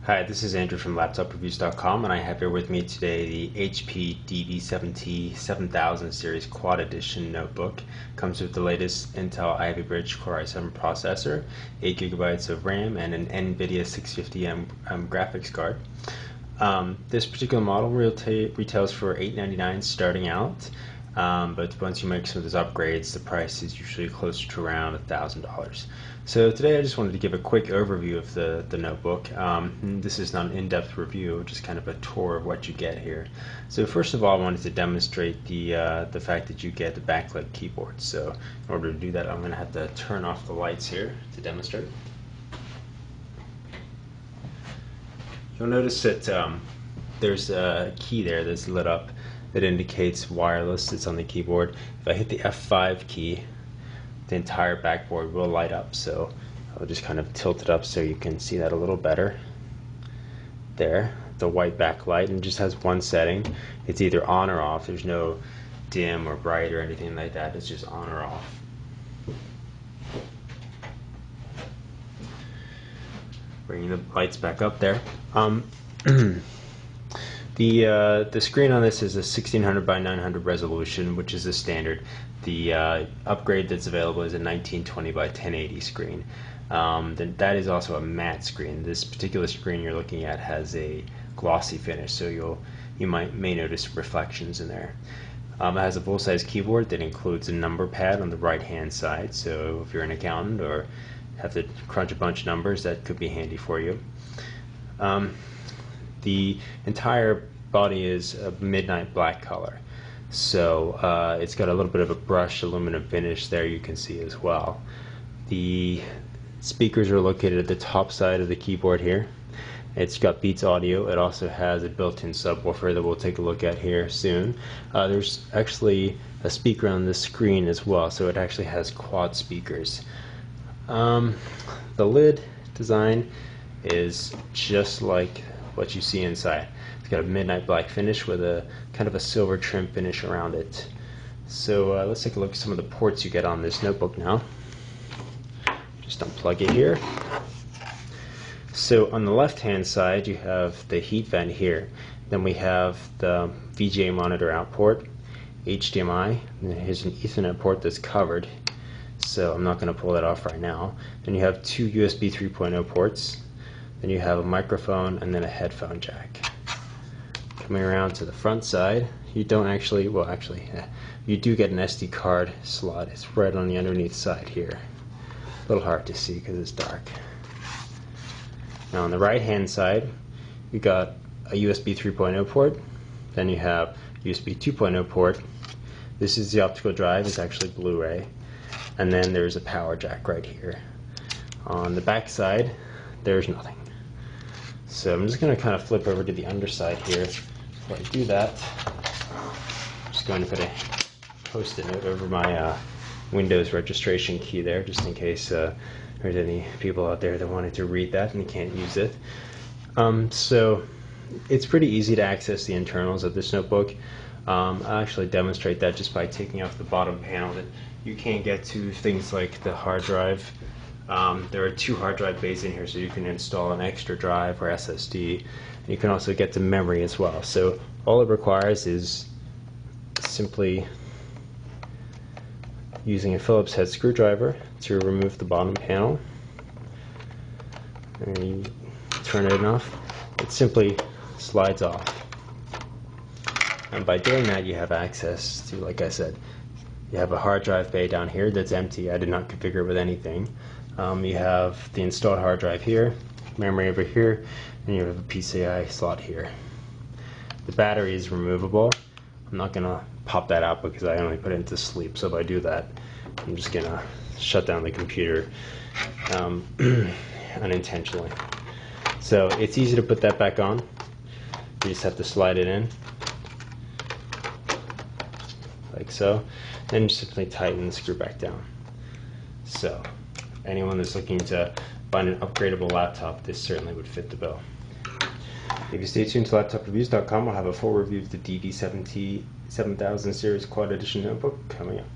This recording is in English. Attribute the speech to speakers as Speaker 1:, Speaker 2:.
Speaker 1: Hi, this is Andrew from laptopreviews.com, and I have here with me today the HP dv7t 7000 series Quad Edition notebook. Comes with the latest Intel Ivy Bridge Core i7 processor, 8 gigabytes of RAM, and an NVIDIA 650M graphics card. This particular model retails for $899 starting out, but once you make some of those upgrades, the price is usually closer to around $1,000. So today I just wanted to give a quick overview of the notebook. This is not an in-depth review, just kind of a tour of what you get here. So first of all, I wanted to demonstrate the fact that you get the backlit keyboard. So in order to do that, I'm going to have to turn off the lights here to demonstrate. You'll notice that there's a key there that's lit up that indicates wireless. It's on the keyboard. If I hit the F5 key, the entire backboard will light up. So I'll just kind of tilt it up so you can see that a little better. There, the white backlight, and it just has one setting. It's either on or off. There's no dim or bright or anything like that. It's just on or off. Bringing the lights back up there. The screen on this is a 1600 by 900 resolution, which is the standard. The upgrade that's available is a 1920 by 1080 screen. Then that is also a matte screen. This particular screen you're looking at has a glossy finish, so you may notice reflections in there. It has a full-size keyboard that includes a number pad on the right-hand side, so if you're an accountant or have to crunch a bunch of numbers, that could be handy for you. The entire body is a midnight black color, so it's got a little bit of a brushed aluminum finish there, you can see as well. The speakers are located at the top side of the keyboard here. It's got Beats audio. It also has a built-in subwoofer that we'll take a look at here soon. There's actually a speaker on this screen as well, so it actually has quad speakers. The lid design is just like what you see inside. It's got a midnight black finish with a kind of a silver trim finish around it. So let's take a look at some of the ports you get on this notebook now. Just unplug it here. So on the left hand side you have the heat vent here. Then we have the VGA monitor out port, HDMI, and then here's an Ethernet port that's covered, so I'm not going to pull that off right now. Then you have two USB 3.0 ports. Then you have a microphone and then a headphone jack. Coming around to the front side, you don't actually, well actually, you do get an SD card slot. It's right on the underneath side here. A little hard to see because it's dark. Now on the right hand side, you got a USB 3.0 port. Then you have USB 2.0 port. This is the optical drive. It's actually Blu-ray. And then there's a power jack right here. On the back side, there's nothing. So I'm just going to kind of flip over to the underside here. Before I do that, I'm just going to put a post-it note over my Windows registration key there, just in case there's any people out there that wanted to read that and can't use it. So it's pretty easy to access the internals of this notebook. I'll actually demonstrate that just by taking off the bottom panel. That you can get to things like the hard drive. There are two hard drive bays in here, so you can install an extra drive or SSD. And you can also get to memory as well. So all it requires is simply using a Phillips head screwdriver to remove the bottom panel. And you turn it off. It simply slides off. And by doing that, you have access to, like I said, you have a hard drive bay down here that's empty. I did not configure it with anything. You have the installed hard drive here, memory over here, and you have a PCI slot here. The battery is removable. I'm not going to pop that out because I only put it into sleep, so if I do that, I'm just going to shut down the computer unintentionally. So it's easy to put that back on. You just have to slide it in, like so, then just simply tighten the screw back down. So anyone that's looking to find an upgradable laptop, this certainly would fit the bill. If you stay tuned to laptopreviews.com, I'll have a full review of the dv7t 7000 series Quad Edition notebook coming up.